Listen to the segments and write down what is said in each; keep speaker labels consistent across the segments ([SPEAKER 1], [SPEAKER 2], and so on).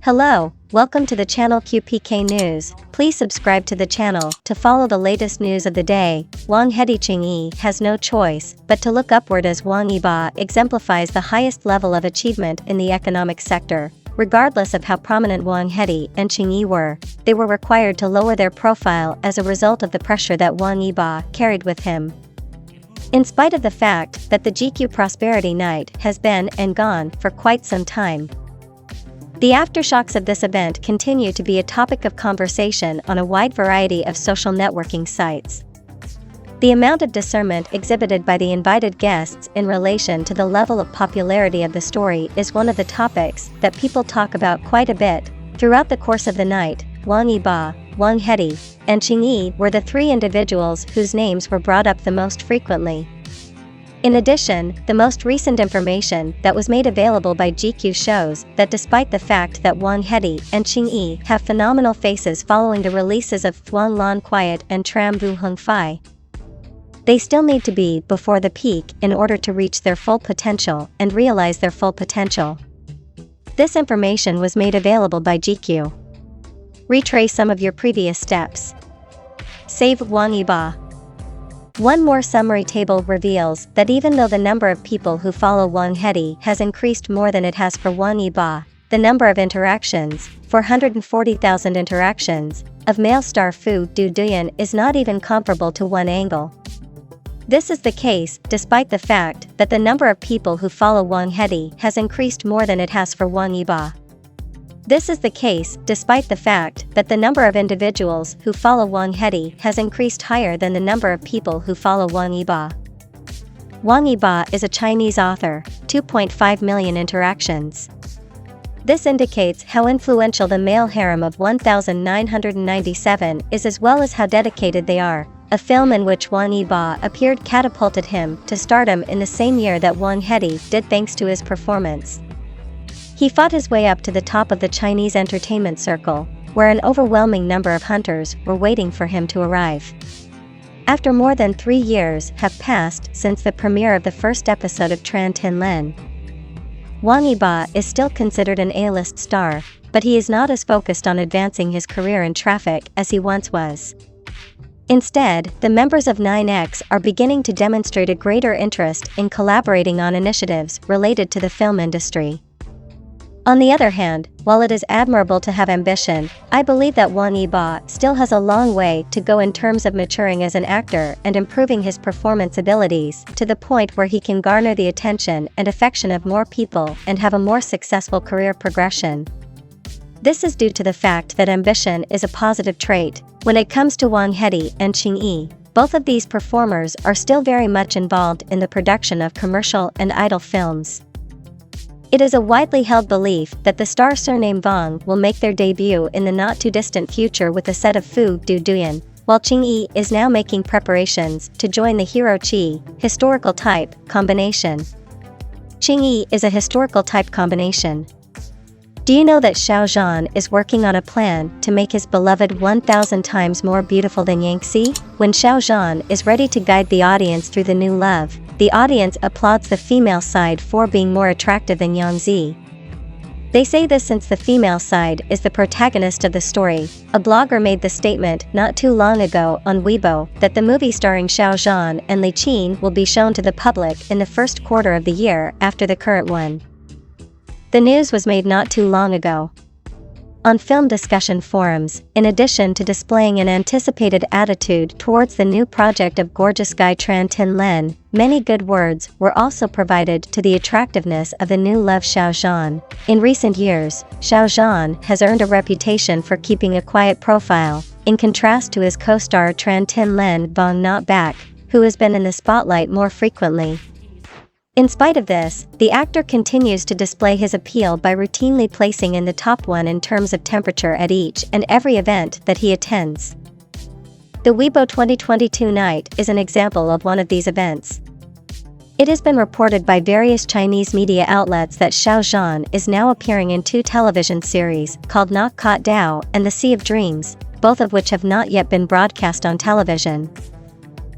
[SPEAKER 1] Hello, welcome to the channel QPK News. Please subscribe to the channel to follow the latest news of the day. Wang Yibo has no choice but to look upward as Wang Yibo exemplifies the highest level of achievement in the economic sector. Regardless of how prominent Wang Yibo and Yi were, they were required to lower their profile as a result of the pressure that Wang Yibo carried with him. In spite of the fact that the GQ Prosperity Night has been and gone for quite some time, the aftershocks of this event continue to be a topic of conversation on a wide variety of social networking sites. The amount of discernment exhibited by the invited guests in relation to the level of popularity of the story is one of the topics that people talk about quite a bit. Throughout the course of the night, Wang Yibo, Wang Yibo, and Yi were the three individuals whose names were brought up the most frequently. In addition, the most recent information that was made available by GQ shows that despite the fact that Wang Yibo and Yi have phenomenal faces following the releases of Thuan Lan Quiet and Tram Vu Hung Phai, they still need to be before the peak in order to reach their full potential and realize their full potential. This information was made available by GQ. Retrace some of your previous steps. Save Wang Yibo. One more summary table reveals that even though the number of people who follow Wang Yibo has increased more than it has for Wang Yibo, the number of interactions, 440,000 interactions, of male star Fu Duduyan is not even comparable to one angle. This is the case despite the fact that the number of people who follow Wang Yibo has increased more than it has for Wang Yibo. This is the case despite the fact that the number of individuals who follow Wang Yibo has increased higher than the number of people who follow Wang Yibo. Wang Yibo is a Chinese author, 2.5 million interactions. This indicates how influential the male harem of 1997 is as well as how dedicated they are. A film in which Wang Yibo appeared catapulted him to stardom in the same year that Wang Yibo did thanks to his performance. He fought his way up to the top of the Chinese entertainment circle, where an overwhelming number of hunters were waiting for him to arrive. After more than 3 years have passed since the premiere of the first episode of Tran Tin Len, Wang Yibo is still considered an A-list star, but he is not as focused on advancing his career in traffic as he once was. Instead, the members of 9X are beginning to demonstrate a greater interest in collaborating on initiatives related to the film industry. On the other hand, while it is admirable to have ambition, I believe that Wang Yibo still has a long way to go in terms of maturing as an actor and improving his performance abilities to the point where he can garner the attention and affection of more people and have a more successful career progression. This is due to the fact that ambition is a positive trait. When it comes to Wang Yibo and Yi, both of these performers are still very much involved in the production of commercial and idol films. It is a widely held belief that the star surname Wang will make their debut in the not-too-distant future with a set of Fu Duduyan, while Yi is now making preparations to join the hero Qi, historical type, combination. Yi is a historical type combination. Do you know that Xiao Zhan is working on a plan to make his beloved 1,000 times more beautiful than Yangtze? When Xiao Zhan is ready to guide the audience through the new love, the audience applauds the female side for being more attractive than Yangtze. They say this since the female side is the protagonist of the story. A blogger made the statement not too long ago on Weibo that the movie starring Xiao Zhan and Li Qin will be shown to the public in the first quarter of the year after the current one. The news was made not too long ago. On film discussion forums, in addition to displaying an anticipated attitude towards the new project of gorgeous guy Tran Tin Len, many good words were also provided to the attractiveness of the new love Xiao Zhan. In recent years, Xiao Zhan has earned a reputation for keeping a quiet profile, in contrast to his co-star Tran Tin Len Vong Not Back, who has been in the spotlight more frequently. In spite of this, the actor continues to display his appeal by routinely placing in the top 1 in terms of temperature at each and every event that he attends. The Weibo 2022 night is an example of one of these events. It has been reported by various Chinese media outlets that Xiao Zhan is now appearing in 2 television series called Knock Caught Dao and The Sea of Dreams, both of which have not yet been broadcast on television.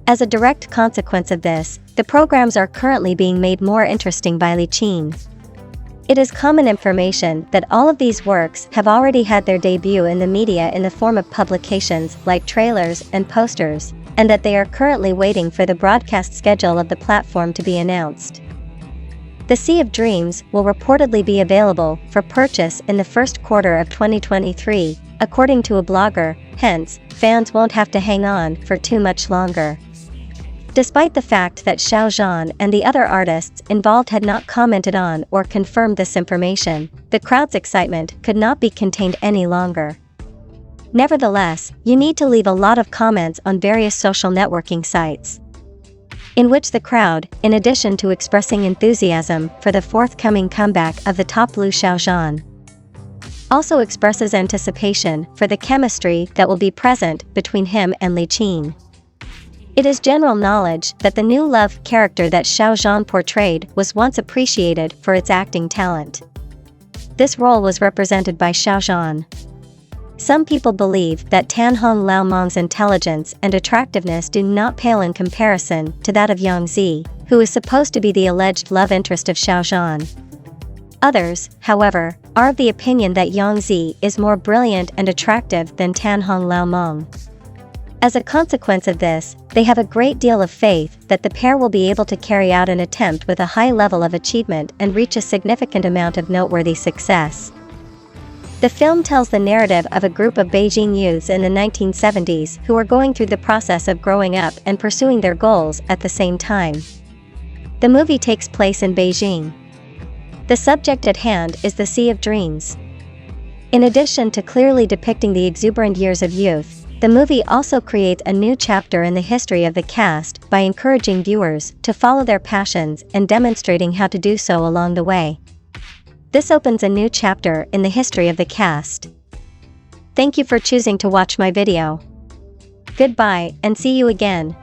[SPEAKER 1] As a direct consequence of this, the programs are currently being made more interesting by Li Qin. It is common information that all of these works have already had their debut in the media in the form of publications like trailers and posters, and that they are currently waiting for the broadcast schedule of the platform to be announced. The Sea of Dreams will reportedly be available for purchase in the first quarter of 2023, according to a blogger, hence, fans won't have to hang on for too much longer. Despite the fact that Xiao Zhan and the other artists involved had not commented on or confirmed this information, the crowd's excitement could not be contained any longer. Nevertheless, you need to leave a lot of comments on various social networking sites, in which the crowd, in addition to expressing enthusiasm for the forthcoming comeback of the top blue Xiao Zhan, also expresses anticipation for the chemistry that will be present between him and Li Qin. It is general knowledge that the new love character that Xiao Zhan portrayed was once appreciated for its acting talent. This role was represented by Xiao Zhan. Some people believe that Tan Hong Lao Meng's intelligence and attractiveness do not pale in comparison to that of Yang Zi, who is supposed to be the alleged love interest of Xiao Zhan. Others, however, are of the opinion that Yang Zi is more brilliant and attractive than Tan Hong Lao Meng. As a consequence of this, they have a great deal of faith that the pair will be able to carry out an attempt with a high level of achievement and reach a significant amount of noteworthy success. The film tells the narrative of a group of Beijing youths in the 1970s who are going through the process of growing up and pursuing their goals at the same time. The movie takes place in Beijing. The subject at hand is the Sea of Dreams. In addition to clearly depicting the exuberant years of youth, the movie also creates a new chapter in the history of the cast by encouraging viewers to follow their passions and demonstrating how to do so along the way. This opens a new chapter in the history of the cast. Thank you for choosing to watch my video. Goodbye and see you again.